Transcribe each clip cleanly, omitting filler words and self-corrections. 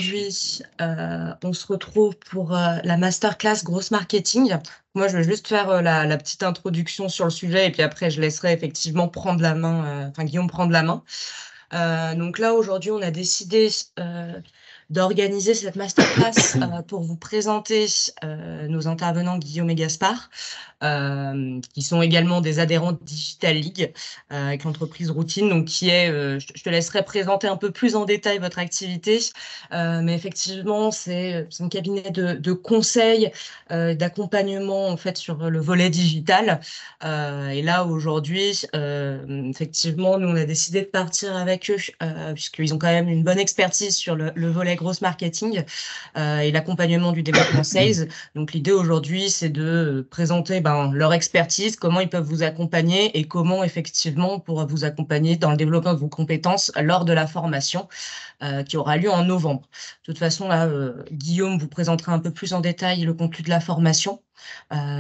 aujourd'hui, on se retrouve pour la masterclass Grosse Marketing. Moi, je vais juste faire la petite introduction sur le sujet et puis après, je laisserai effectivement prendre la main, enfin Guillaume prendre la main. Donc là, aujourd'hui, on a décidé d'organiser cette masterclass pour vous présenter nos intervenants Guillaume et Gaspard, qui sont également des adhérents de Digital League avec l'entreprise Routine, donc qui est, je te laisserai présenter un peu plus en détail votre activité, mais effectivement, c'est un cabinet de conseil, d'accompagnement en fait sur le volet digital. Et là, aujourd'hui, effectivement, nous, on a décidé de partir avec eux, puisqu'ils ont quand même une bonne expertise sur le volet gross marketing et l'accompagnement du développement sales. Donc, l'idée aujourd'hui, c'est de présenter leur expertise, comment ils peuvent vous accompagner et comment, effectivement, on pourra vous accompagner dans le développement de vos compétences lors de la formation qui aura lieu en novembre. De toute façon, là, Guillaume vous présentera un peu plus en détail le contenu de la formation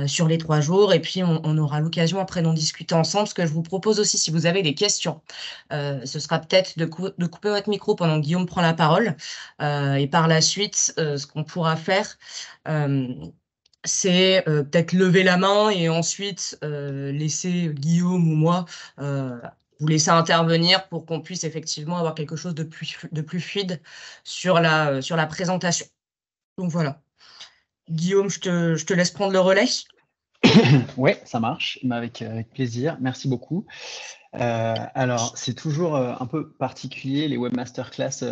sur les 3 jours. Et puis, on aura l'occasion après d'en discuter ensemble. Ce que je vous propose aussi, si vous avez des questions, ce sera peut-être de couper votre micro pendant que Guillaume prend la parole. Et par la suite, ce qu'on pourra faire, c'est peut-être lever la main et ensuite laisser Guillaume ou moi vous laisser intervenir pour qu'on puisse effectivement avoir quelque chose de plus fluide sur la présentation. Donc voilà. Guillaume, je te laisse prendre le relais. Ouais, ça marche, mais avec plaisir. Merci beaucoup. Alors, c'est toujours un peu particulier les web masterclass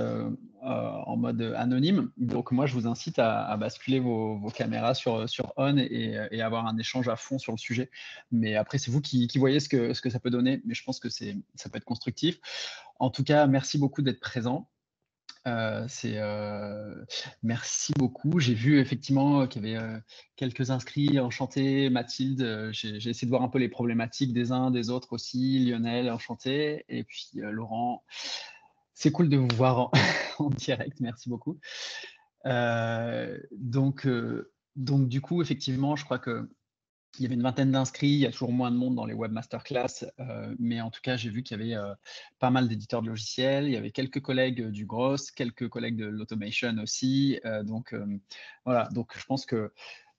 en mode anonyme. Donc, moi, je vous incite à basculer vos caméras sur on et avoir un échange à fond sur le sujet. Mais après, c'est vous qui voyez ce que ça peut donner. Mais je pense que ça peut être constructif. En tout cas, merci beaucoup d'être présent. Merci beaucoup. J'ai vu effectivement qu'il y avait quelques inscrits. Enchanté, Mathilde. J'ai essayé de voir un peu les problématiques des uns, des autres aussi. Lionel, enchanté. Et puis Laurent, c'est cool de vous voir en direct. Merci beaucoup. Donc, du coup, effectivement, je crois que il y avait une vingtaine d'inscrits, il y a toujours moins de monde dans les web masterclass, mais en tout cas, j'ai vu qu'il y avait pas mal d'éditeurs de logiciels, il y avait quelques collègues du Gross, quelques collègues de l'automation aussi. Voilà, donc je pense que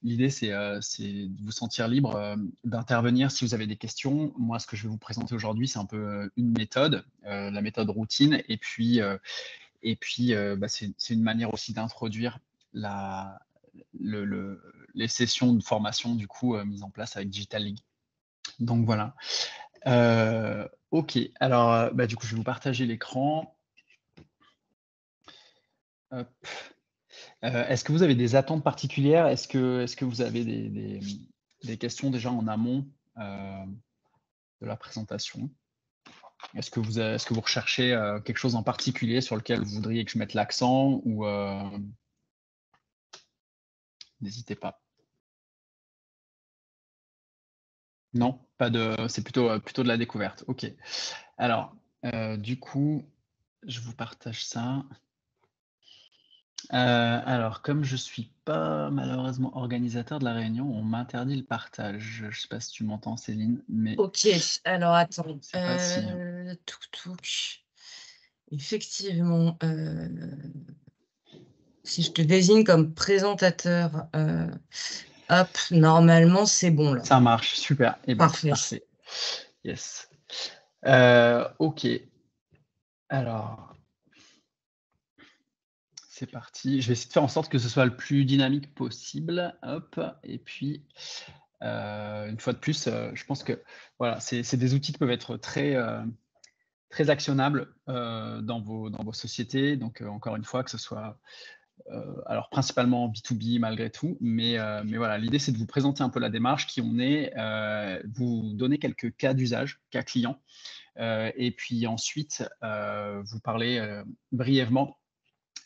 l'idée, c'est de vous sentir libre d'intervenir si vous avez des questions. Moi, ce que je vais vous présenter aujourd'hui, c'est un peu une méthode, la méthode routine, et puis c'est une manière aussi d'introduire les sessions de formation du coup mises en place avec Digital League. Donc voilà. Ok, alors du coup je vais vous partager l'écran. Est-ce que vous avez des attentes particulières? Est-ce que vous avez des questions déjà en amont de la présentation? Est-ce que vous recherchez quelque chose en particulier sur lequel vous voudriez que je mette l'accent ou n'hésitez pas. Non, pas de. C'est plutôt de la découverte. Ok. Alors, du coup, je vous partage ça. Alors, comme je suis pas malheureusement organisateur de la réunion, on m'interdit le partage. Je ne sais pas si tu m'entends, Céline, mais. Ok. Alors attends. Si... Effectivement. Si je te désigne comme présentateur, hop, normalement, c'est bon là. Ça marche, super. Et Parfait. Parfait. Yes. Ok. Alors, c'est parti. Je vais essayer de faire en sorte que ce soit le plus dynamique possible. Hop. Et puis, une fois de plus, je pense que voilà, c'est des outils qui peuvent être très actionnables dans vos sociétés. Donc, encore une fois, que ce soit alors principalement B2B malgré tout, mais voilà, l'idée c'est de vous présenter un peu la démarche, qui on est, vous donner quelques cas d'usage, cas clients, et puis ensuite vous parler brièvement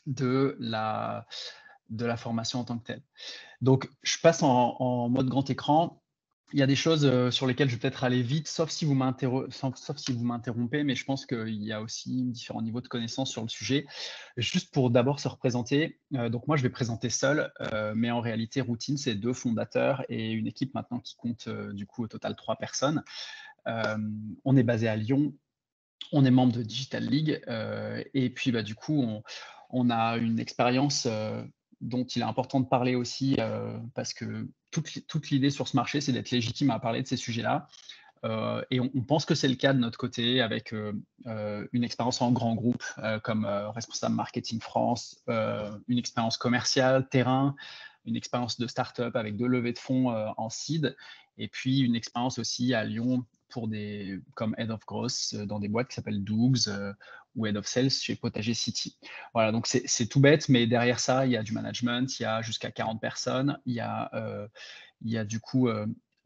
de la formation en tant que telle. Donc je passe en mode grand écran. Il y a des choses sur lesquelles je vais peut-être aller vite, sauf si vous m'interrompez, mais je pense qu'il y a aussi différents niveaux de connaissances sur le sujet. Juste pour d'abord se représenter, donc moi je vais présenter seul, mais en réalité Routine, c'est 2 fondateurs et une équipe maintenant qui compte du coup au total 3 personnes. On est basé à Lyon. On est membre de Digital League et puis du coup, on a une expérience dont il est important de parler aussi parce que toute l'idée sur ce marché, c'est d'être légitime à parler de ces sujets-là. Et on pense que c'est le cas de notre côté avec une expérience en grand groupe comme responsable marketing France, une expérience commerciale, terrain, une expérience de start-up avec 2 levées de fonds en seed, et puis une expérience aussi à Lyon comme Head of Growth dans des boîtes qui s'appellent Dougs ou Head of Sales chez Potager City. Voilà, donc c'est tout bête, mais derrière ça, il y a du management, il y a jusqu'à 40 personnes, il y a du coup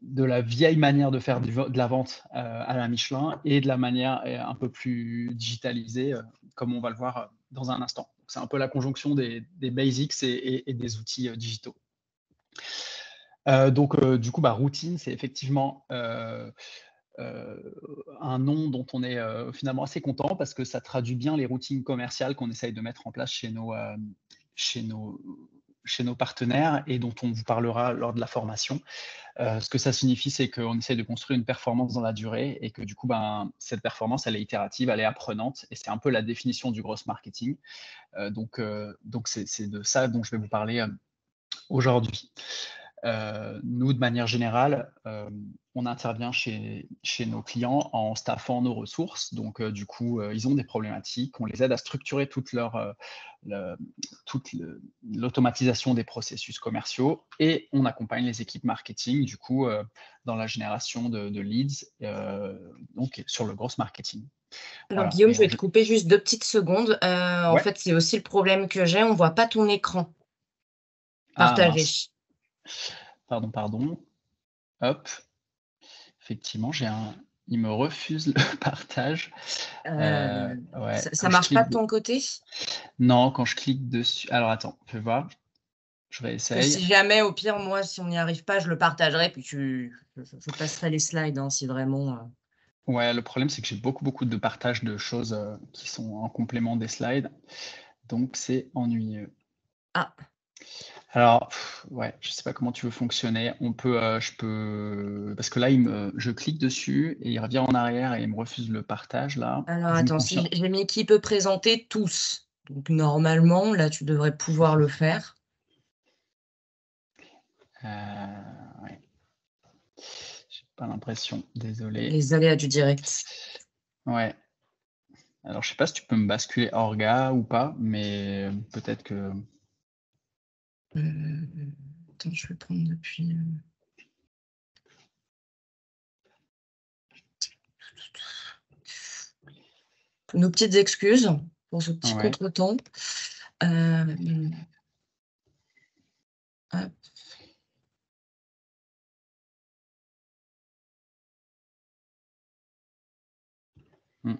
de la vieille manière de faire de la vente à la Michelin et de la manière un peu plus digitalisée, comme on va le voir dans un instant. C'est un peu la conjonction des basics et des outils digitaux. Donc, du coup, Routine, c'est effectivement un nom dont on est finalement assez content parce que ça traduit bien les routines commerciales qu'on essaye de mettre en place chez nos partenaires et dont on vous parlera lors de la formation. Ce que ça signifie, c'est qu'on essaye de construire une performance dans la durée et que du coup, cette performance, elle est itérative, elle est apprenante et c'est un peu la définition du growth marketing. Donc c'est de ça dont je vais vous parler aujourd'hui. Nous, de manière générale, on intervient chez nos clients en staffant nos ressources. Donc, du coup, ils ont des problématiques. On les aide à structurer toute l'automatisation des processus commerciaux et on accompagne les équipes marketing, du coup, dans la génération de leads, donc sur le growth marketing. Alors Voilà. Guillaume, je vais te couper juste 2 petites secondes. En Ouais. fait, c'est aussi le problème que j'ai, on voit pas ton écran Ah partagé. mince. Pardon. Hop. Effectivement, il me refuse le partage. Ouais, Ça quand je marche pas clique de ton côté? non, quand je clique dessus alors attends, je vais voir, je Que réessaye. si jamais, au pire, moi, si on n'y arrive pas, je le partagerai, puis je passerai les slides, hein, si vraiment, Ouais, le problème, c'est que j'ai beaucoup de partage de choses, qui sont en complément des slides, donc c'est ennuyeux. Ah! Alors, ouais, je sais pas comment tu veux fonctionner. Je peux parce que là, je clique dessus et il revient en arrière et il me refuse le partage là. Alors Vous me attends, si confirmez? j'ai mis qui peut présenter tous. Donc normalement, là, tu devrais pouvoir le faire. Ouais. J'ai pas l'impression, désolé. Les aléas du direct. Ouais. Alors, je sais pas si tu peux me basculer Orga ou pas, mais peut-être que Attends, je vais prendre depuis, nos petites excuses pour ce petit ouais. contretemps. Hop. Mmh.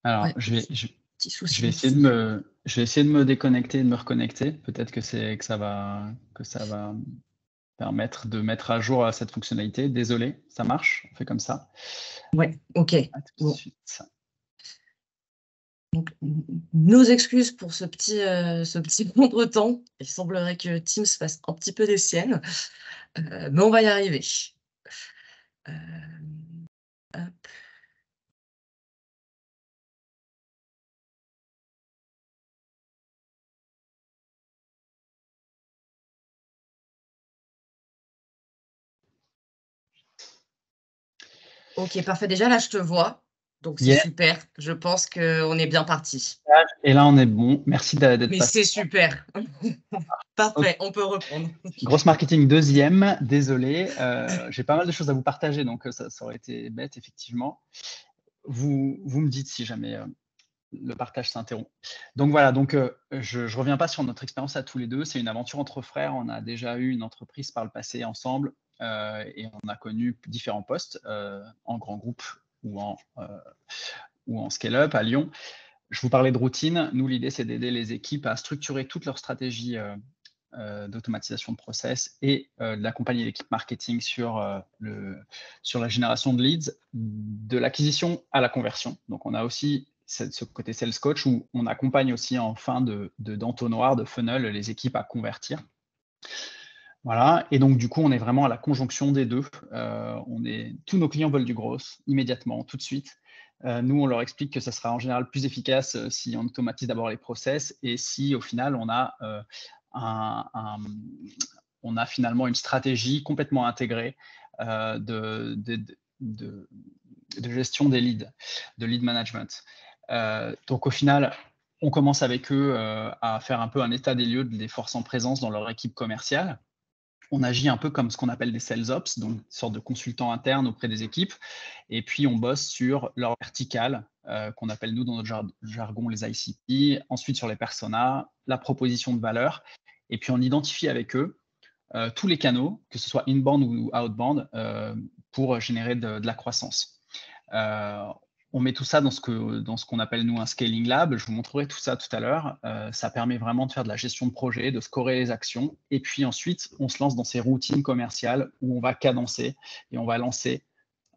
Alors, Ouais, petit je souci vais essayer ici. de me déconnecter et de me reconnecter. Peut-être que ça va me permettre de mettre à jour, cette fonctionnalité. Désolé, ça marche? On fait comme ça. Ouais, OK. À tout de Bon, suite. donc nos excuses pour ce petit contretemps. Il semblerait que Teams fasse un petit peu des siennes, mais on va y arriver. Hem, hop. OK, parfait. Déjà là, je te vois, donc c'est Yeah, super. Je pense qu'on est bien parti. et là, on est bon. Merci d'être Mais passé. c'est super. OK. Parfait, on peut reprendre. Grosse marketing deuxième. Désolé, j'ai pas mal de choses à vous partager, donc ça aurait été bête, effectivement. Vous me dites si jamais, le partage s'interrompt. Donc voilà, je reviens pas sur notre expérience à tous les deux. C'est une aventure entre frères. On a déjà eu une entreprise par le passé ensemble et on a connu différents postes en grand groupe ou en scale-up à Lyon. Je vous parlais de routine. Nous, l'idée, c'est d'aider les équipes à structurer toute leur stratégie d'automatisation de process et d'accompagner l'équipe marketing sur la génération de leads, de l'acquisition à la conversion. Donc, on a aussi ce côté sales coach où on accompagne aussi en fin d'entonnoir, de funnel, les équipes à convertir. Voilà. Et donc, du coup, on est vraiment à la conjonction des deux. Tous nos clients veulent du growth immédiatement, tout de suite. Nous, on leur explique que ça sera en général plus efficace si on automatise d'abord les process et si au final on a on a finalement une stratégie complètement intégrée de gestion des leads, de lead management. Donc au final, on commence avec eux à faire un peu un état des lieux des forces en présence dans leur équipe commerciale. On agit un peu comme ce qu'on appelle des sales ops, donc une sorte de consultants internes auprès des équipes. Et puis, on bosse sur leur verticale, qu'on appelle nous dans notre jargon les ICP. Ensuite, sur les personas, la proposition de valeur. Et puis, on identifie avec eux tous les canaux, que ce soit inbound ou outbound, pour générer de la croissance. On met tout ça dans ce qu'on appelle nous un scaling lab. Je vous montrerai tout ça tout à l'heure. Ça permet vraiment de faire de la gestion de projet, de scorer les actions. Et puis ensuite, on se lance dans ces routines commerciales où on va cadencer et on va lancer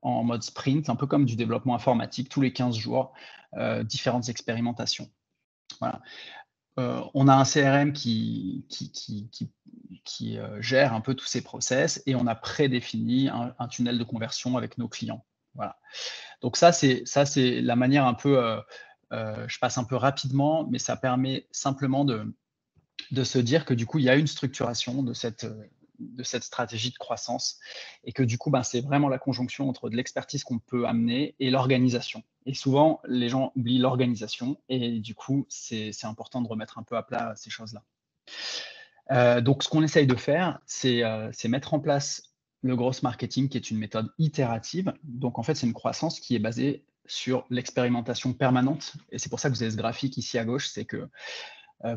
en mode sprint, un peu comme du développement informatique, tous les 15 jours, différentes expérimentations. Voilà. On a un CRM qui gère un peu tous ces process et on a prédéfini un tunnel de conversion avec nos clients. Voilà. Donc ça, c'est la manière un peu, je passe un peu rapidement, mais ça permet simplement de se dire que du coup, il y a une structuration de cette stratégie de croissance et que du coup, c'est vraiment la conjonction entre de l'expertise qu'on peut amener et l'organisation. Et souvent, les gens oublient l'organisation et du coup, c'est important de remettre un peu à plat ces choses-là. Donc, ce qu'on essaye de faire, c'est mettre en place le growth marketing, qui est une méthode itérative. Donc, en fait, c'est une croissance qui est basée sur l'expérimentation permanente. Et c'est pour ça que vous avez ce graphique ici à gauche, c'est que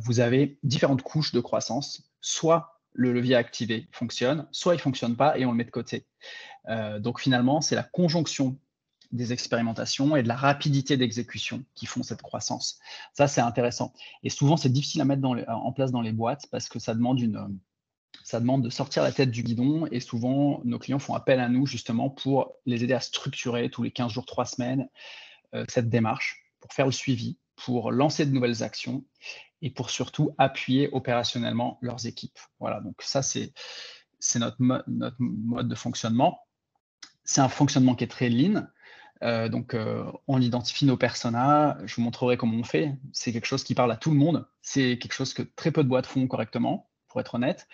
vous avez différentes couches de croissance. Soit le levier activé fonctionne, soit il ne fonctionne pas et on le met de côté. Donc, finalement, c'est la conjonction des expérimentations et de la rapidité d'exécution qui font cette croissance. Ça, c'est intéressant. Et souvent, c'est difficile à mettre en place dans les boîtes parce que ça demande de sortir la tête du guidon et souvent, nos clients font appel à nous justement pour les aider à structurer tous les 15 jours, 3 semaines, cette démarche, pour faire le suivi, pour lancer de nouvelles actions et pour surtout appuyer opérationnellement leurs équipes. Voilà, donc ça, c'est notre mode de fonctionnement. C'est un fonctionnement qui est très lean. Donc, on identifie nos personas. Je vous montrerai comment on fait. C'est quelque chose qui parle à tout le monde. C'est quelque chose que très peu de boîtes font correctement, pour être honnête.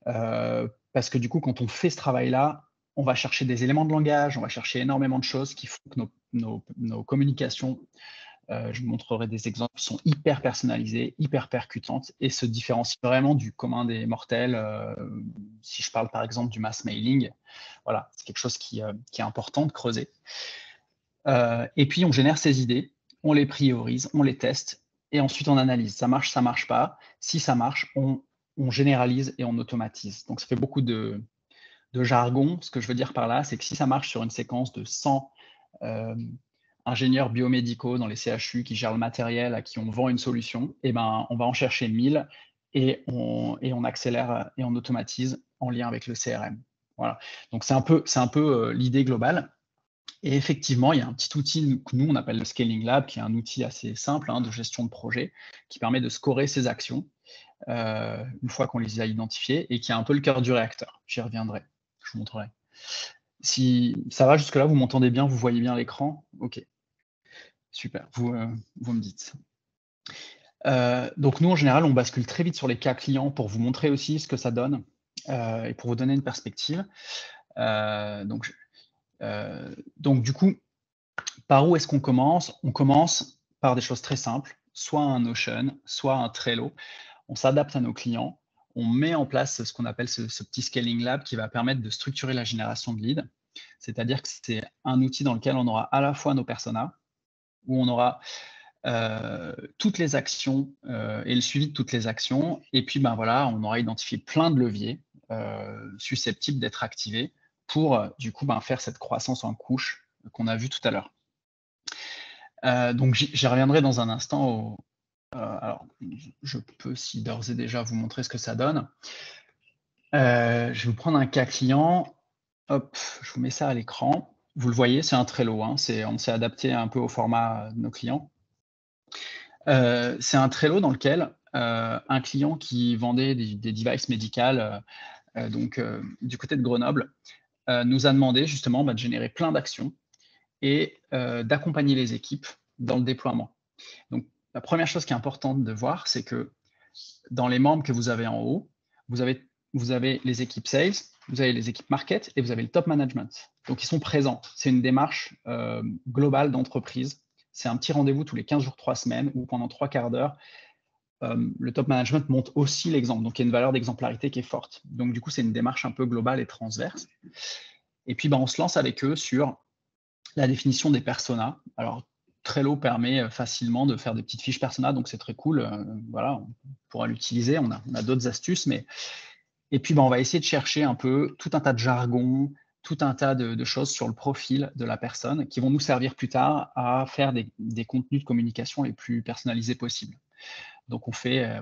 Parce que du coup, quand on fait ce travail-là, on va chercher des éléments de langage, on va chercher énormément de choses qui font que nos communications, je vous montrerai des exemples, sont hyper personnalisées, hyper percutantes et se différencient vraiment du commun des mortels. Si je parle par exemple du mass mailing, voilà, c'est quelque chose qui est important de creuser. Et puis, on génère ces idées, on les priorise, on les teste et ensuite on analyse. Ça marche pas. Si ça marche, on généralise et on automatise. Donc, ça fait beaucoup de jargon. Ce que je veux dire par là, c'est que si ça marche sur une séquence de 100 ingénieurs biomédicaux dans les CHU qui gèrent le matériel, à qui on vend une solution, on va en chercher 1000 et on accélère et on automatise en lien avec le CRM. Voilà. Donc, c'est un peu l'idée globale. Et effectivement, il y a un petit outil que nous, on appelle le Scaling Lab, qui est un outil assez simple de gestion de projet, qui permet de scorer ces actions une fois qu'on les a identifiées et qui est un peu le cœur du réacteur. J'y reviendrai, je vous montrerai. Si ça va jusque-là, vous m'entendez bien, vous voyez bien l'écran? Ok, super, vous me dites. Donc nous, en général, on bascule très vite sur les cas clients pour vous montrer aussi ce que ça donne et pour vous donner une perspective. Donc du coup, par où est-ce qu'on commence? On commence par des choses très simples, soit un Notion, soit un Trello. On s'adapte à nos clients. On met en place ce qu'on appelle ce petit Scaling Lab qui va permettre de structurer la génération de leads. C'est-à-dire que c'est un outil dans lequel on aura à la fois nos personas, où on aura toutes les actions et le suivi de toutes les actions. Et puis, voilà, on aura identifié plein de leviers susceptibles d'être activés pour, du coup, faire cette croissance en couche qu'on a vu tout à l'heure. Donc, j'y reviendrai dans un instant. Alors, je peux, si d'ores et déjà, vous montrer ce que ça donne. Je vais vous prendre un cas client. Hop, je vous mets ça à l'écran. Vous le voyez, c'est un Trello. On s'est adapté un peu au format de nos clients. C'est un Trello dans lequel un client qui vendait des devices médicales du côté de Grenoble nous a demandé justement de générer plein d'actions et d'accompagner les équipes dans le déploiement. Donc, la première chose qui est importante de voir, c'est que dans les membres que vous avez en haut, vous avez les équipes sales, vous avez les équipes market et vous avez le top management. Donc, ils sont présents. C'est une démarche globale d'entreprise. C'est un petit rendez-vous tous les 15 jours, 3 semaines, ou pendant 3 quarts d'heure. Le top management montre aussi l'exemple. Donc, il y a une valeur d'exemplarité qui est forte. Donc, du coup, c'est une démarche un peu globale et transverse. Et puis, on se lance avec eux sur la définition des personas. Alors, Trello permet facilement de faire des petites fiches persona, donc c'est très cool. Voilà, on pourra l'utiliser. On a d'autres astuces. Et puis, on va essayer de chercher un peu tout un tas de jargon, tout un tas de choses sur le profil de la personne qui vont nous servir plus tard à faire des contenus de communication les plus personnalisés possibles. Donc, on fait,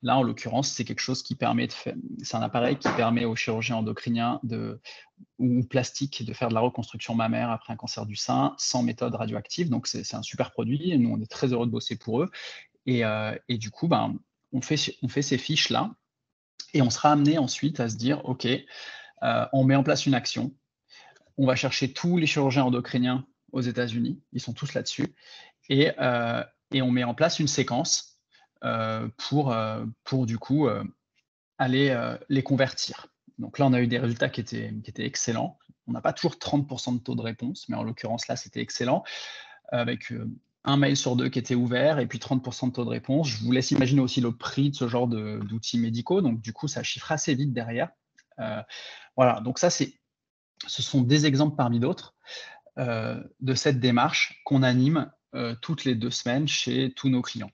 là, en l'occurrence, c'est quelque chose qui permet de faire, c'est un appareil qui permet aux chirurgiens endocriniens ou plastiques de faire de la reconstruction mammaire après un cancer du sein sans méthode radioactive. Donc, c'est un super produit et nous, on est très heureux de bosser pour eux. Et du coup, on fait ces fiches-là et on sera amené ensuite à se dire, OK, on met en place une action. On va chercher tous les chirurgiens endocriniens aux États-Unis. Ils sont tous là-dessus. Et on met en place une séquence pour du coup aller les convertir. Donc là, on a eu des résultats qui étaient excellents. On n'a pas toujours 30% de taux de réponse, mais en l'occurrence, là, c'était excellent, avec un mail sur 2 qui était ouvert et puis 30% de taux de réponse. Je vous laisse imaginer aussi le prix de ce genre d'outils médicaux. Donc, du coup, ça chiffre assez vite derrière. Voilà, donc ça, ce sont des exemples parmi d'autres de cette démarche qu'on anime toutes les 2 semaines chez tous nos clients.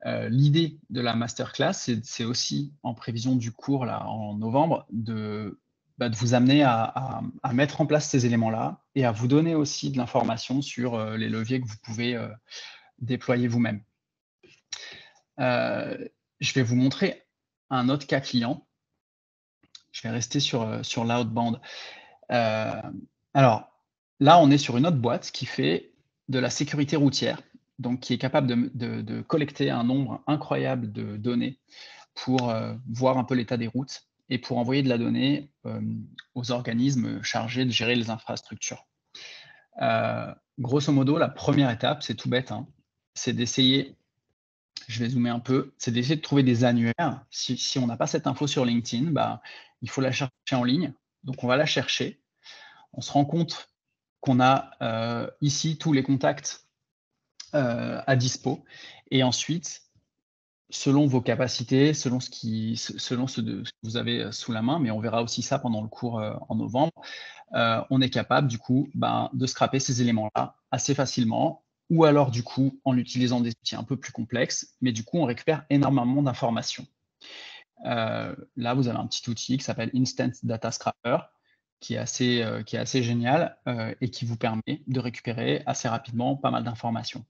L'idée de la masterclass, c'est aussi, en prévision du cours là, en novembre, de vous amener à mettre en place ces éléments-là et à vous donner aussi de l'information sur les leviers que vous pouvez déployer vous-même. Je vais vous montrer un autre cas client. Je vais rester sur l'outbound. Alors, là, on est sur une autre boîte qui fait de la sécurité routière, donc qui est capable de collecter un nombre incroyable de données pour voir un peu l'état des routes et pour envoyer de la donnée aux organismes chargés de gérer les infrastructures. Grosso modo, la première étape, c'est tout bête, hein, c'est d'essayer, je vais zoomer un peu, c'est d'essayer de trouver des annuaires. Si on n'a pas cette info sur LinkedIn, il faut la chercher en ligne. Donc, on va la chercher. On se rend compte qu'on a ici tous les contacts à dispo. Et ensuite, selon vos capacités, selon ce que vous avez sous la main, mais on verra aussi ça pendant le cours en novembre, on est capable du coup de scraper ces éléments-là assez facilement, ou alors du coup en utilisant des outils un peu plus complexes, mais du coup on récupère énormément d'informations. Là, vous avez un petit outil qui s'appelle Instant Data Scraper, qui est assez génial et qui vous permet de récupérer assez rapidement pas mal d'informations.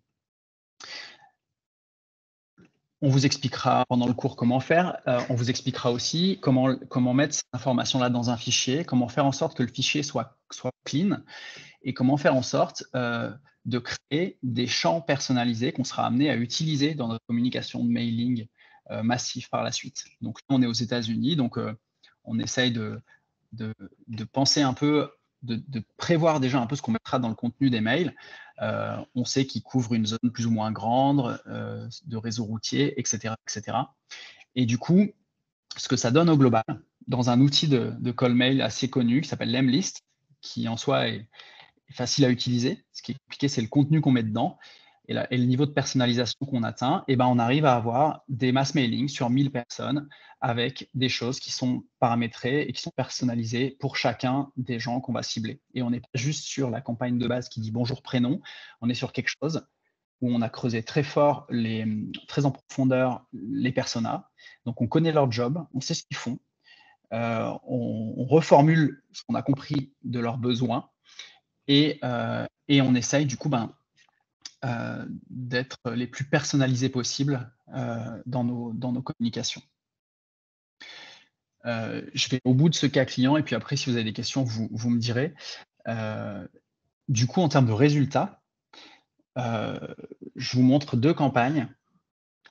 On vous expliquera pendant le cours comment faire. On vous expliquera aussi comment mettre cette information-là dans un fichier, comment faire en sorte que le fichier soit clean et comment faire en sorte de créer des champs personnalisés qu'on sera amené à utiliser dans notre communication de mailing massif par la suite. Donc, on est aux États-Unis, donc on essaye de penser un peu, de prévoir déjà un peu ce qu'on mettra dans le contenu des mails. On sait qu'ils couvrent une zone plus ou moins grande de réseau routier, etc., etc. Et du coup, ce que ça donne au global, dans un outil de call mail assez connu qui s'appelle Lemlist, qui en soi est facile à utiliser. Ce qui est compliqué, c'est le contenu qu'on met dedans et le niveau de personnalisation qu'on atteint. Et on arrive à avoir des mass mailing sur 1000 personnes avec des choses qui sont paramétrées et qui sont personnalisées pour chacun des gens qu'on va cibler. Et on n'est pas juste sur la campagne de base qui dit bonjour prénom, on est sur quelque chose où on a creusé très fort, très en profondeur les personas. Donc on connaît leur job, on sait ce qu'ils font, on reformule ce qu'on a compris de leurs besoins et on essaye du coup d'être les plus personnalisés possibles dans nos communications. Je vais au bout de ce cas client et puis après, si vous avez des questions, vous me direz. Du coup, en termes de résultats, je vous montre 2 campagnes.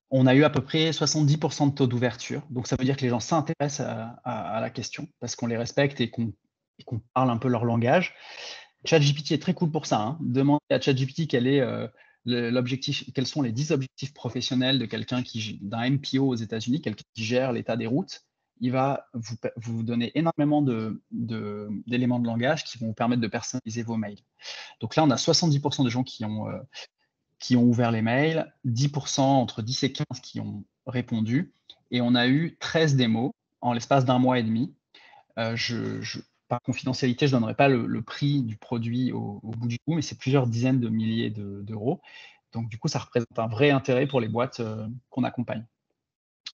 On a eu à peu près 70% de taux d'ouverture. Donc, ça veut dire que les gens s'intéressent à la question parce qu'on les respecte et qu'on parle un peu leur langage. ChatGPT est très cool pour ça. Hein. Demandez à ChatGPT quels sont les 10 objectifs professionnels de quelqu'un d'un MPO aux États-Unis, quelqu'un qui gère l'état des routes. Il va vous donner énormément d'éléments de langage qui vont vous permettre de personnaliser vos mails. Donc là, on a 70% de gens qui ont ouvert les mails, 10%, entre 10 et 15 qui ont répondu, et on a eu 13 démos en l'espace d'un mois et demi. Par confidentialité, je ne donnerai pas le prix du produit au bout du bout, mais c'est plusieurs dizaines de milliers d'euros. Donc, du coup, ça représente un vrai intérêt pour les boîtes qu'on accompagne.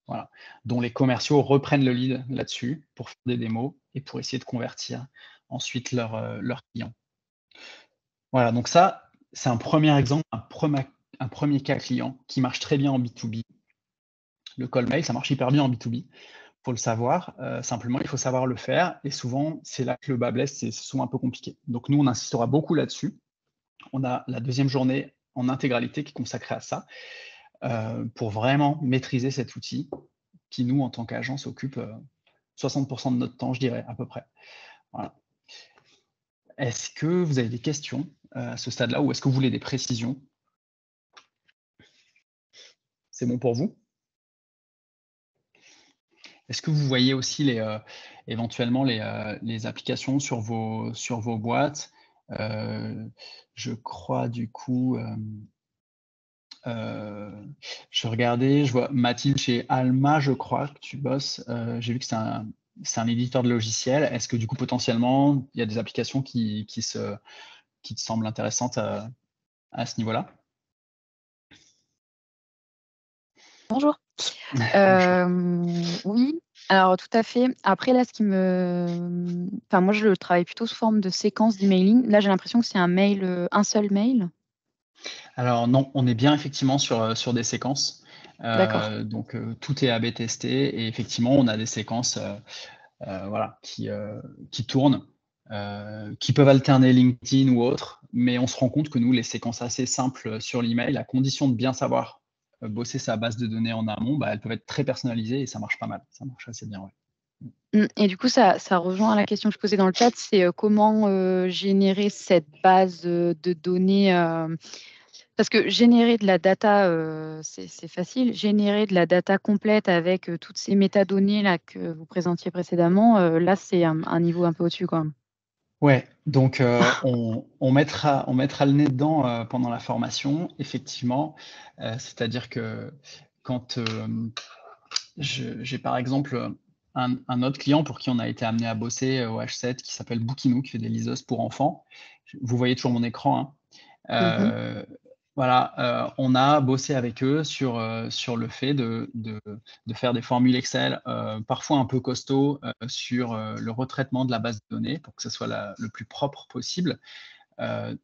Voilà. Dont les commerciaux reprennent le lead là-dessus pour faire des démos et pour essayer de convertir ensuite leurs clients. Voilà, donc ça, c'est un premier exemple, un premier cas client qui marche très bien en B2B. Le call mail, ça marche hyper bien en B2B. Faut le savoir. Simplement, il faut savoir le faire. Et souvent, c'est là que le bas blesse, c'est souvent un peu compliqué. Donc, nous, on insistera beaucoup là-dessus. On a la deuxième journée en intégralité qui est consacrée à ça, pour vraiment maîtriser cet outil qui, nous, en tant qu'agence, occupe 60% de notre temps, je dirais, à peu près. Voilà. Est-ce que vous avez des questions à ce stade-là ou est-ce que vous voulez des précisions? C'est bon pour vous? Est-ce que vous voyez aussi éventuellement les applications sur vos boîtes? Je crois du coup, je regardais, je vois Mathilde chez Alma, je crois que tu bosses. J'ai vu que c'est un éditeur de logiciels. Est-ce que du coup, potentiellement, il y a des applications qui te semblent intéressantes à ce niveau-là? Bonjour. Oui, alors tout à fait. Après, là, enfin, moi, je travaille plutôt sous forme de séquence d'emailing. Là, j'ai l'impression que c'est un seul mail. Alors non, on est bien effectivement sur des séquences. D'accord. Donc tout est A/B testé et effectivement, on a des séquences voilà, qui tournent, qui peuvent alterner LinkedIn ou autre, mais on se rend compte que nous, les séquences assez simples sur l'email, à condition de bien savoir bosser sa base de données en amont, elles peuvent être très personnalisées et ça marche pas mal. Ça marche assez bien, ouais. Et du coup, ça rejoint la question que je posais dans le chat, c'est comment générer cette base de données parce que générer de la data, c'est facile. Générer de la data complète avec toutes ces métadonnées là que vous présentiez précédemment, là, c'est un niveau un peu au-dessus quand même. Ouais, donc on mettra le nez dedans pendant la formation, effectivement. C'est-à-dire que quand j'ai par exemple un autre client pour qui on a été amené à bosser au H7 qui s'appelle Bookinou, qui fait des liseuses pour enfants. Vous voyez toujours mon écran. Hein. Voilà, on a bossé avec eux sur le fait de faire des formules Excel, parfois un peu costauds, sur le retraitement de la base de données pour que ce soit le plus propre possible.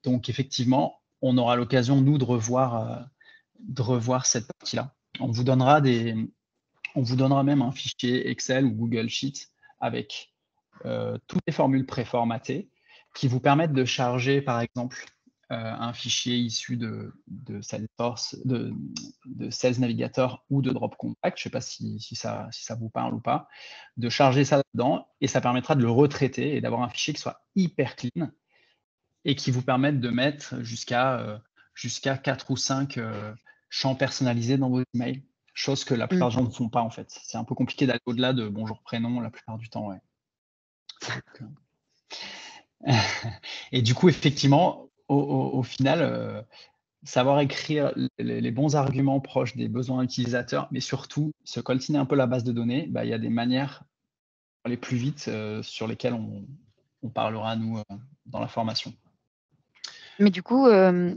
Donc effectivement, on aura l'occasion, nous, de revoir cette partie-là. On vous donnera même un fichier Excel ou Google Sheet avec toutes les formules préformatées qui vous permettent de charger, par exemple, un fichier issu de Salesforce, de Sales Navigator ou de Drop Compact, je ne sais pas si ça vous parle ou pas, de charger ça dedans et ça permettra de le retraiter et d'avoir un fichier qui soit hyper clean et qui vous permette de mettre jusqu'à 4 ou 5 champs personnalisés dans vos emails, chose que la plupart des gens ne font pas en fait. C'est un peu compliqué d'aller au-delà de bonjour, prénom la plupart du temps. Ouais. Et du coup, effectivement, au final, savoir écrire les bons arguments proches des besoins utilisateurs, mais surtout se coltiner un peu la base de données, il y a des manières pour aller plus vite sur lesquelles on parlera, nous, dans la formation. Mais du coup,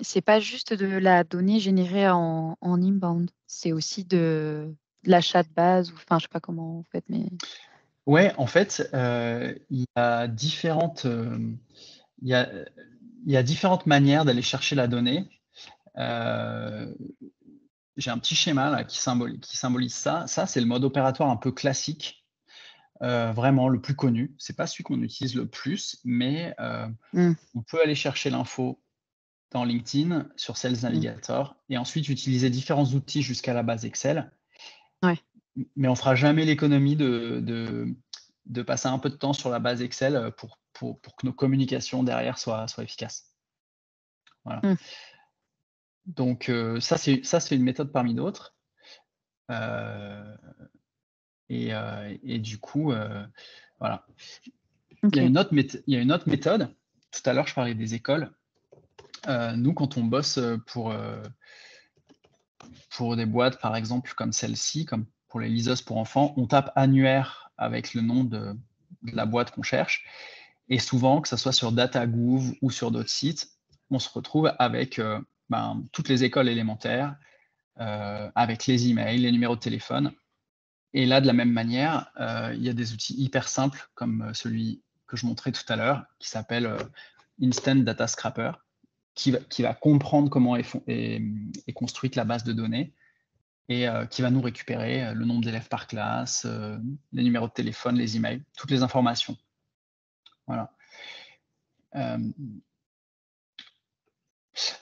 c'est pas juste de la donnée générée en inbound, c'est aussi de l'achat de base ou enfin, je sais pas comment vous faites, mais Ouais, en fait, il y a différentes manières d'aller chercher la donnée. J'ai un petit schéma là qui symbolise ça. Ça, c'est le mode opératoire un peu classique, vraiment le plus connu. C'est pas celui qu'on utilise le plus, mais on peut aller chercher l'info dans LinkedIn, sur Sales Navigator et ensuite utiliser différents outils jusqu'à la base Excel. Ouais. Mais on fera jamais l'économie de passer un peu de temps sur la base Excel que nos communications derrière soient efficaces. Voilà. Donc, ça, c'est une méthode parmi d'autres. Et du coup, voilà. Ok. Il y a une autre méthode. Tout à l'heure, je parlais des écoles. Nous, quand on bosse pour des boîtes, par exemple, comme celle-ci, comme pour les liseuses pour enfants, on tape annuaire avec le nom de la boîte qu'on cherche. Et souvent, que ce soit sur DataGouv ou sur d'autres sites, on se retrouve avec toutes les écoles élémentaires, avec les emails, les numéros de téléphone. Et là, de la même manière, il y a des outils hyper simples comme celui que je montrais tout à l'heure, qui s'appelle Instant Data Scraper, qui va comprendre comment est construite la base de données et qui va nous récupérer le nombre d'élèves par classe, les numéros de téléphone, les emails, toutes les informations. Voilà.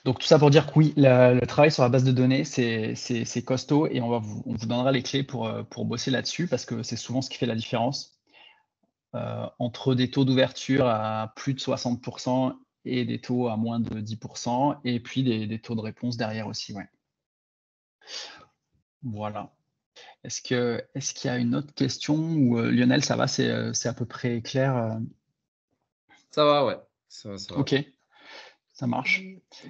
Donc tout ça pour dire que oui, le travail sur la base de données, c'est costaud et on vous donnera les clés pour bosser là-dessus parce que c'est souvent ce qui fait la différence entre des taux d'ouverture à plus de 60% et des taux à moins de 10% et puis des taux de réponse derrière aussi. Ouais. Voilà. Est-ce qu'il y a une autre question ou Lionel, ça va, c'est à peu près clair Ça va, ouais. Ça va. Ok, ça marche.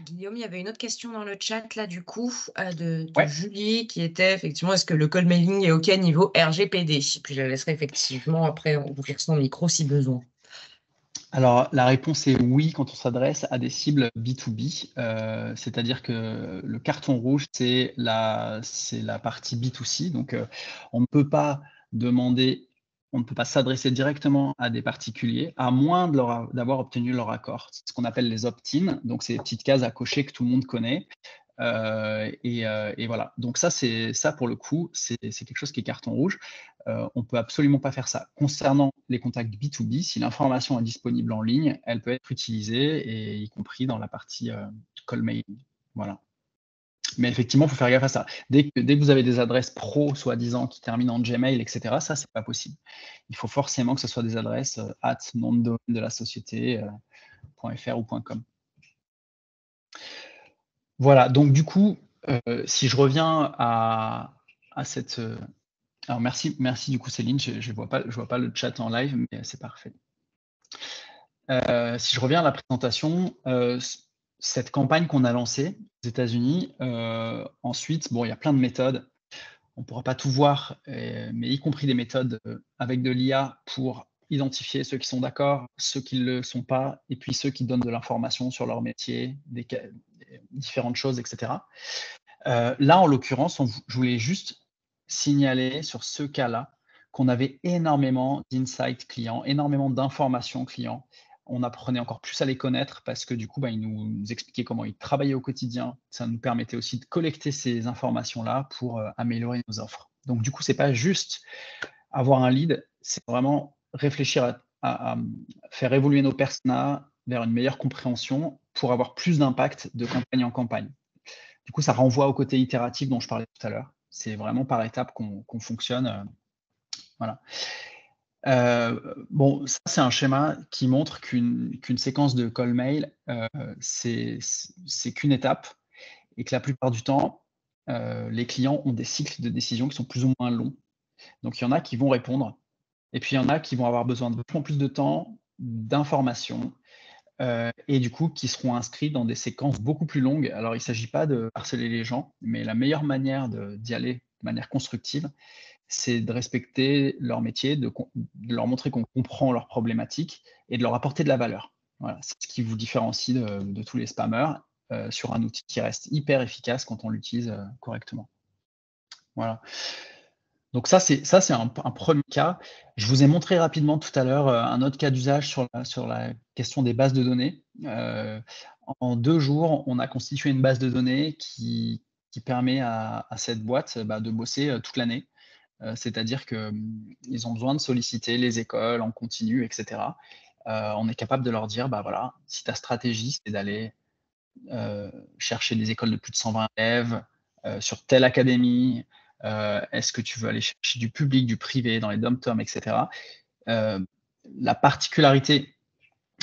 Guillaume, il y avait une autre question dans le chat là du coup de Ouais. Julie qui était effectivement est-ce que le cold mailing est OK niveau RGPD? Puis je la laisserai effectivement après ouvrir son micro si besoin. Alors, la réponse est oui quand on s'adresse à des cibles B2B, c'est-à-dire que le carton rouge, c'est la partie B2C. Donc, on ne peut pas s'adresser directement à des particuliers, à moins d'avoir obtenu leur accord. C'est ce qu'on appelle les opt-in. Donc, c'est des petites cases à cocher que tout le monde connaît. Et voilà. Donc ça pour le coup, c'est quelque chose qui est carton rouge. On peut absolument pas faire ça. Concernant les contacts B2B, si l'information est disponible en ligne, elle peut être utilisée, et y compris dans la partie call mailing. Voilà. Mais effectivement, il faut faire gaffe à ça. Dès que vous avez des adresses pro, soi-disant, qui terminent en Gmail, etc., ça, c'est pas possible. Il faut forcément que ce soit des adresses nom de domaine de la société, .fr ou .com. Voilà, donc du coup, si je reviens à cette... alors merci du coup Céline, je vois pas le chat en live, mais c'est parfait. Si je reviens à la présentation, cette campagne qu'on a lancée aux États-Unis, ensuite, bon, il y a plein de méthodes. On ne pourra pas tout voir, mais y compris des méthodes avec de l'IA pour identifier ceux qui sont d'accord, ceux qui ne le sont pas, et puis ceux qui donnent de l'information sur leur métier, des différentes choses, etc. Là, en l'occurrence, je voulais juste signaler sur ce cas-là qu'on avait énormément d'insights clients, énormément d'informations clients. On apprenait encore plus à les connaître parce que du coup, ils nous expliquaient comment ils travaillaient au quotidien. Ça nous permettait aussi de collecter ces informations-là pour améliorer nos offres. Donc du coup, ce n'est pas juste avoir un lead, c'est vraiment réfléchir à faire évoluer nos personas vers une meilleure compréhension pour avoir plus d'impact de campagne en campagne. Du coup, ça renvoie au côté itératif dont je parlais tout à l'heure. C'est vraiment par étapes qu'on fonctionne. Voilà. Bon, ça, c'est un schéma qui montre qu'une séquence de call mail, c'est qu'une étape et que la plupart du temps, les clients ont des cycles de décision qui sont plus ou moins longs. Donc, il y en a qui vont répondre et puis il y en a qui vont avoir besoin de beaucoup plus de temps, d'informations, et du coup, qui seront inscrits dans des séquences beaucoup plus longues. Alors, il ne s'agit pas de harceler les gens, mais la meilleure manière d'y aller de manière constructive, c'est de respecter leur métier, de leur montrer qu'on comprend leurs problématiques et de leur apporter de la valeur. Voilà, c'est ce qui vous différencie de tous les spammers sur un outil qui reste hyper efficace quand on l'utilise correctement. Voilà. Donc ça, c'est un premier cas. Je vous ai montré rapidement tout à l'heure un autre cas d'usage sur la question des bases de données. En 2 jours, on a constitué une base de données qui permet à cette boîte de bosser toute l'année. C'est-à-dire qu'ils ont besoin de solliciter les écoles en continu, etc. On est capable de leur dire, voilà, si ta stratégie, c'est d'aller chercher des écoles de plus de 120 élèves sur telle académie, est-ce que tu veux aller chercher du public, du privé, dans les dom-toms, etc. La particularité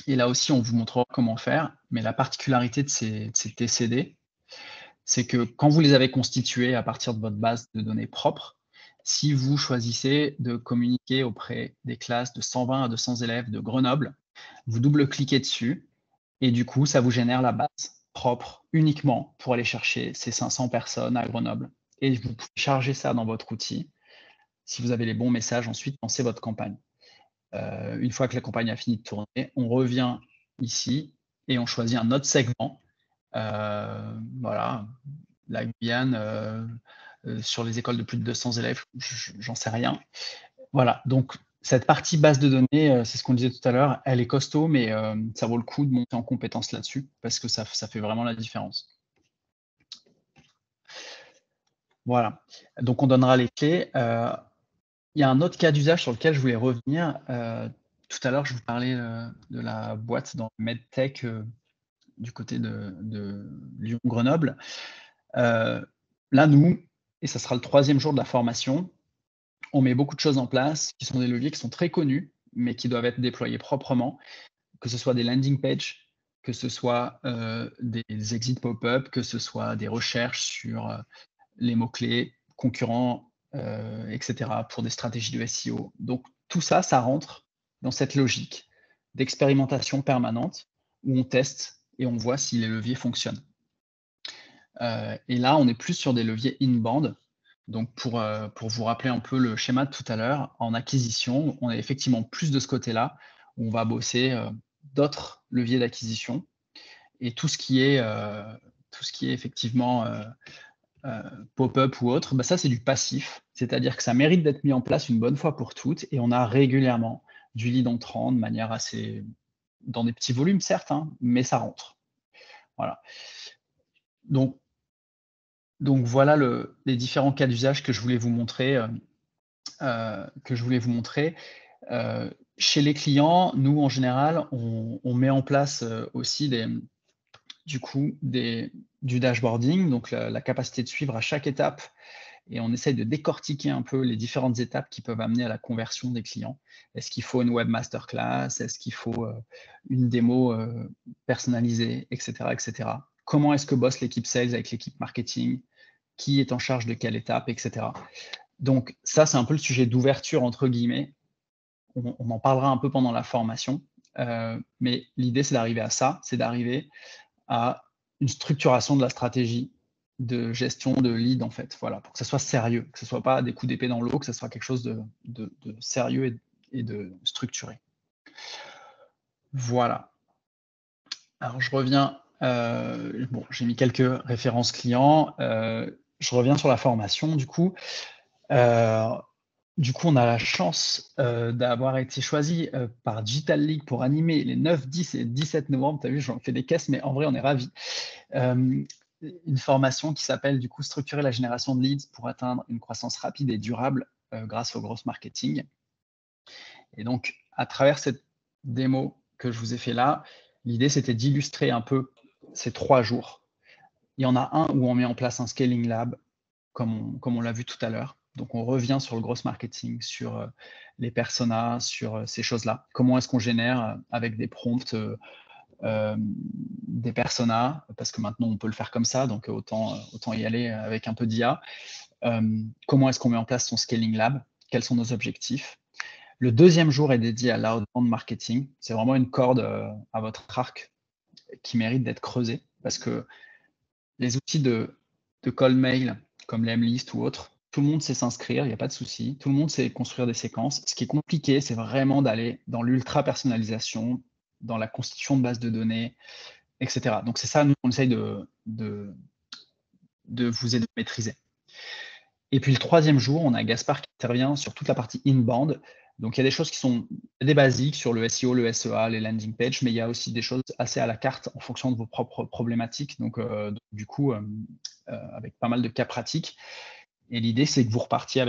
Et là aussi, on vous montrera comment faire. Mais la particularité de ces TCD, c'est que quand vous les avez constitués à partir de votre base de données propre, si vous choisissez de communiquer auprès des classes de 120 à 200 élèves de Grenoble, vous double-cliquez dessus et du coup, ça vous génère la base propre uniquement pour aller chercher ces 500 personnes à Grenoble. Et vous pouvez charger ça dans votre outil. Si vous avez les bons messages, ensuite, lancez votre campagne. Une fois que la campagne a fini de tourner, on revient ici et on choisit un autre segment. Voilà, la Guyane, sur les écoles de plus de 200 élèves, j'en sais rien. Voilà, donc cette partie base de données, c'est ce qu'on disait tout à l'heure, elle est costaud, mais ça vaut le coup de monter en compétence là-dessus parce que ça fait vraiment la différence. Voilà, donc on donnera les clés. Il y a un autre cas d'usage sur lequel je voulais revenir. Tout à l'heure, je vous parlais de la boîte dans le MedTech du côté de Lyon-Grenoble. Là, nous, et ça sera le 3e jour de la formation, on met beaucoup de choses en place qui sont des leviers qui sont très connus, mais qui doivent être déployés proprement, que ce soit des landing pages, que ce soit des exit pop-up, que ce soit des recherches sur les mots-clés, concurrents, etc., pour des stratégies de SEO. Donc, tout ça, ça rentre dans cette logique d'expérimentation permanente où on teste et on voit si les leviers fonctionnent. Et là, on est plus sur des leviers in-band. Donc, pour vous rappeler un peu le schéma de tout à l'heure, en acquisition, on est effectivement plus de ce côté-là, où on va bosser d'autres leviers d'acquisition. Et tout ce qui est effectivement pop-up ou autre, bah ça, c'est du passif. C'est-à-dire que ça mérite d'être mis en place une bonne fois pour toutes. Et on a régulièrement du lead entrant de manière assez... dans des petits volumes, certes, hein, mais ça rentre. Voilà. Donc voilà les différents cas d'usage que je voulais vous montrer. Chez les clients, nous, en général, on met en place aussi du dashboarding, donc la capacité de suivre à chaque étape, et on essaye de décortiquer un peu les différentes étapes qui peuvent amener à la conversion des clients. Est-ce qu'il faut une web masterclass? Est-ce qu'il faut une démo personnalisée, etc., etc. Comment est-ce que bosse l'équipe sales avec l'équipe marketing? Qui est en charge de quelle étape, etc. Donc ça, c'est un peu le sujet d'ouverture, entre guillemets. On en parlera un peu pendant la formation, mais l'idée, c'est d'arriver à ça, c'est d'arriver à une structuration de la stratégie de gestion de lead, en fait, voilà, pour que ça soit sérieux, que ce ne soit pas des coups d'épée dans l'eau, que ce soit quelque chose de sérieux et de structuré. Voilà. Alors, je reviens, bon, j'ai mis quelques références clients, je reviens sur la formation, du coup. On a la chance d'avoir été choisi par Digital League pour animer les 9, 10 et 17 novembre. Tu as vu, j'en fais des caisses, mais en vrai, on est ravis. Une formation qui s'appelle du coup Structurer la génération de leads pour atteindre une croissance rapide et durable grâce au growth marketing. Et donc, à travers cette démo que je vous ai fait là, l'idée, c'était d'illustrer un peu ces 3 jours. Il y en a un où on met en place un scaling lab, comme on l'a vu tout à l'heure. Donc, on revient sur le gross marketing, sur les personas, sur ces choses-là. Comment est-ce qu'on génère avec des prompts des personas, parce que maintenant, on peut le faire comme ça, donc autant y aller avec un peu d'IA. Comment est-ce qu'on met en place son scaling lab? Quels sont nos objectifs? Le 2e jour est dédié à l'outbound marketing. C'est vraiment une corde à votre arc qui mérite d'être creusée, parce que les outils de call mail, comme les MList ou autres, tout le monde sait s'inscrire, il n'y a pas de souci. Tout le monde sait construire des séquences. Ce qui est compliqué, c'est vraiment d'aller dans l'ultra-personnalisation, dans la constitution de bases de données, etc. Donc, c'est ça, nous, on essaye de vous aider à maîtriser. Et puis, le 3e jour, on a Gaspard qui intervient sur toute la partie inbound. Donc, il y a des choses qui sont des basiques sur le SEO, le SEA, les landing pages, mais il y a aussi des choses assez à la carte en fonction de vos propres problématiques. Donc, du coup, avec pas mal de cas pratiques. Et l'idée, c'est que vous repartiez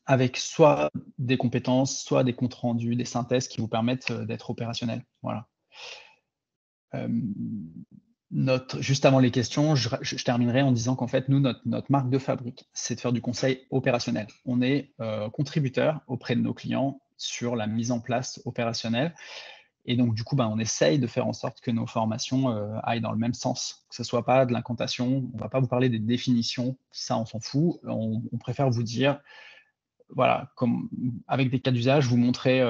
avec soit des compétences, soit des comptes rendus, des synthèses qui vous permettent d'être opérationnel. Voilà. Juste avant les questions, je terminerai en disant qu'en fait, nous, notre marque de fabrique, c'est de faire du conseil opérationnel. On est contributeur auprès de nos clients sur la mise en place opérationnelle. Et donc, du coup, on essaye de faire en sorte que nos formations aillent dans le même sens, que ce ne soit pas de l'incantation. On ne va pas vous parler des définitions, ça, on s'en fout. On préfère vous dire, voilà, comme, avec des cas d'usage, vous montrer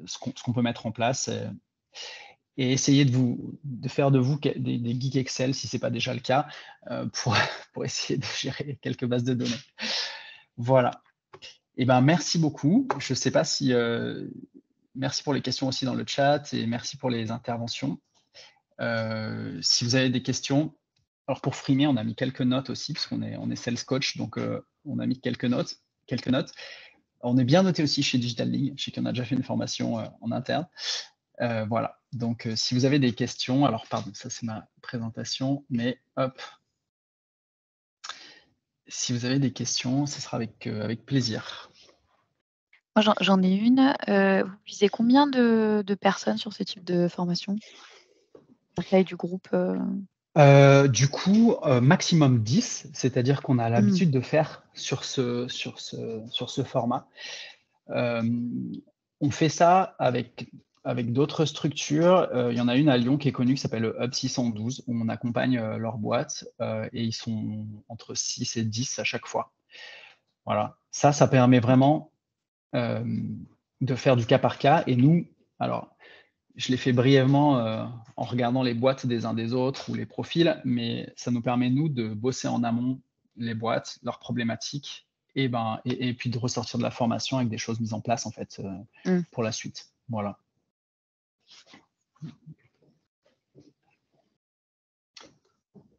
ce qu'on peut mettre en place et essayer de faire de vous des geeks Excel, si ce n'est pas déjà le cas, pour essayer de gérer quelques bases de données. Voilà. Et merci beaucoup. Je ne sais pas si... merci pour les questions aussi dans le chat et merci pour les interventions. Si vous avez des questions, alors pour Freemie, on a mis quelques notes aussi, parce qu'on est sales coach, donc on a mis quelques notes. On est bien noté aussi chez Digital League. Je sais qu'on a déjà fait une formation en interne. Voilà. Donc, si vous avez des questions, alors pardon, ça c'est ma présentation, mais hop. Si vous avez des questions, ce sera avec plaisir. Moi, j'en ai une. Vous visez combien de personnes sur ce type de formation? La taille du groupe Du coup, maximum 10, c'est-à-dire qu'on a l'habitude de faire sur ce format. On fait ça avec d'autres structures. Il y en a une à Lyon qui est connue, qui s'appelle Hub 612, où on accompagne leur boîte et ils sont entre 6 et 10 à chaque fois. Voilà. Ça permet vraiment de faire du cas par cas. Et nous, alors, je l'ai fait brièvement en regardant les boîtes des uns des autres ou les profils, mais ça nous permet, nous, de bosser en amont les boîtes, leurs problématiques, et puis de ressortir de la formation avec des choses mises en place, en fait, pour la suite. Voilà.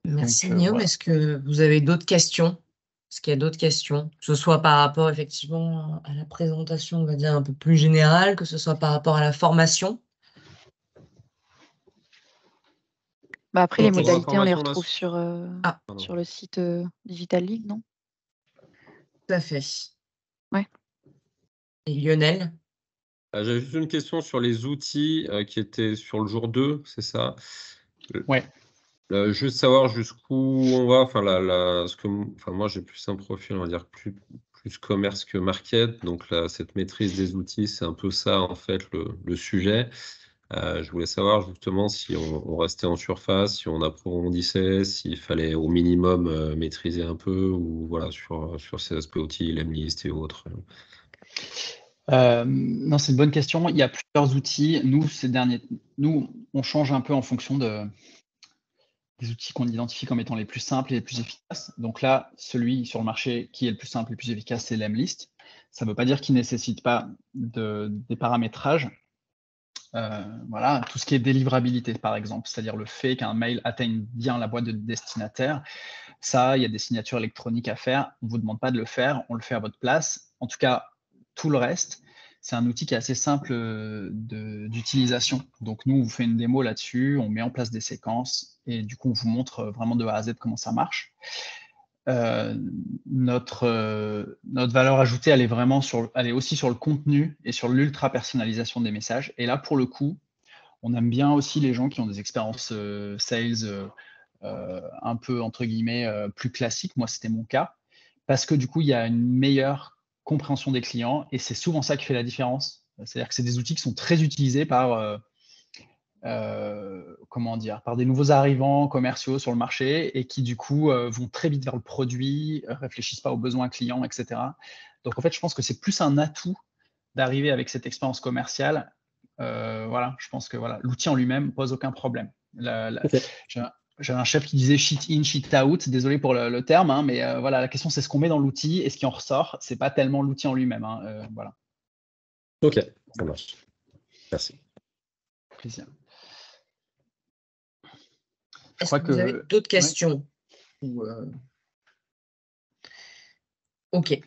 Merci Guillaume. Voilà. Est-ce que vous avez d'autres questions? Est-ce qu'il y a d'autres questions? Que ce soit par rapport effectivement à la présentation, on va dire un peu plus générale, que ce soit par rapport à la formation? Après, les modalités, on les retrouve sur le site Digital League, non? Tout à fait. Ouais. Et Lionel? J'avais juste une question sur les outils qui étaient sur le jour 2, c'est ça? Ouais. Juste savoir jusqu'où on va. Moi, j'ai plus un profil, on va dire, plus commerce que market. Donc, cette maîtrise des outils, c'est un peu ça, en fait, le sujet. Je voulais savoir justement si on restait en surface, si on approfondissait, s'il fallait au minimum maîtriser un peu, ou voilà, sur ces aspects outils, l'emlist et autres. Non, c'est une bonne question. Il y a plusieurs outils. Nous, on change un peu en fonction des outils qu'on identifie comme étant les plus simples et les plus efficaces. Donc là, celui sur le marché qui est le plus simple et le plus efficace, c'est l'emlist. Ça ne veut pas dire qu'il ne nécessite pas des paramétrages. Voilà, tout ce qui est délivrabilité, par exemple, c'est-à-dire le fait qu'un mail atteigne bien la boîte de destinataire. Ça, il y a des signatures électroniques à faire. On ne vous demande pas de le faire, on le fait à votre place. En tout cas, tout le reste, c'est un outil qui est assez simple d'utilisation. Donc, nous, on vous fait une démo là-dessus, on met en place des séquences et du coup, on vous montre vraiment de A à Z comment ça marche. Notre valeur ajoutée, elle est aussi sur le contenu et sur l'ultra personnalisation des messages. Et là, pour le coup, on aime bien aussi les gens qui ont des expériences sales un peu, entre guillemets, plus classiques. Moi, c'était mon cas. Parce que du coup, il y a une meilleure compréhension des clients et c'est souvent ça qui fait la différence. C'est-à-dire que c'est des outils qui sont très utilisés par par des nouveaux arrivants commerciaux sur le marché et qui du coup vont très vite vers le produit, réfléchissent pas aux besoins clients, etc. Donc en fait, je pense que c'est plus un atout d'arriver avec cette expérience commerciale. Voilà, je pense que voilà, l'outil en lui-même pose aucun problème. Okay. J'avais un chef qui disait sheet in, sheet out. Désolé pour le terme, hein, mais voilà, la question c'est ce qu'on met dans l'outil et ce qui en ressort. C'est pas tellement l'outil en lui-même. Hein, voilà. Ok, ça marche. Merci. Plaisir. Est-ce que vous avez d'autres questions? Ok.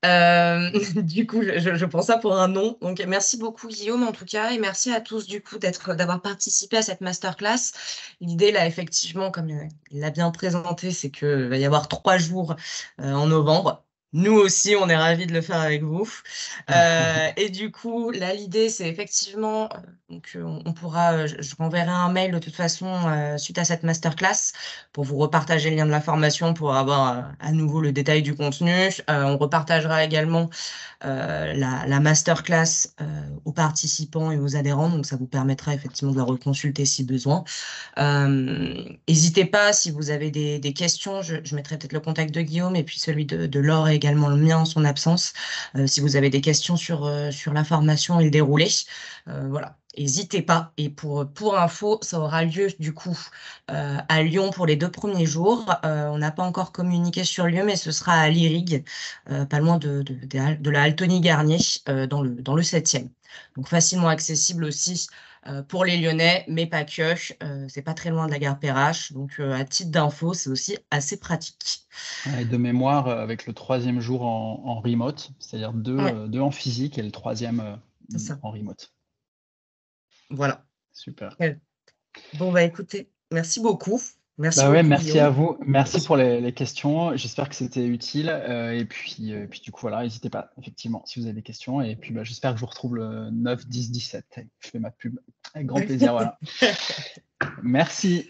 Du coup, je prends ça pour un non. Donc, merci beaucoup, Guillaume, en tout cas, et merci à tous, du coup, d'avoir participé à cette masterclass. L'idée, là, effectivement, comme il l'a bien présenté, c'est qu'il va y avoir 3 jours en novembre. Nous aussi, on est ravis de le faire avec vous. Et du coup, là, l'idée, c'est effectivement, on pourra, je renverrai un mail de toute façon suite à cette masterclass pour vous repartager le lien de la formation pour avoir à nouveau le détail du contenu. On repartagera également la masterclass aux participants et aux adhérents, donc ça vous permettra effectivement de la reconsulter si besoin. N'hésitez pas, si vous avez des questions, je mettrai peut-être le contact de Guillaume et puis celui de Laure et également le mien en son absence. Si vous avez des questions sur la formation et le déroulé, voilà, n'hésitez pas. Et pour info, ça aura lieu du coup à Lyon pour les 2 premiers jours. On n'a pas encore communiqué sur le lieu, mais ce sera à Lyrig, pas loin de la Altony Garnier, dans le 7e. Donc facilement accessible aussi pour les Lyonnais, mais pas que. C'est pas très loin de la gare Perrache, donc à titre d'info, c'est aussi assez pratique. Ouais, et de mémoire, avec le 3e jour en remote, c'est-à-dire Ouais, deux en physique et le 3e c'est ça. en remote. Voilà. Super. Bon, bah écoutez, merci beaucoup. Merci Bah ouais, beaucoup, merci à Guillaume. vous. Merci pour les questions. J'espère que c'était utile. Et puis du coup, voilà, n'hésitez pas, effectivement, si vous avez des questions. Et puis, bah, j'espère que je vous retrouve le 9, 10, 17. Je fais ma pub avec grand plaisir. Voilà. Merci.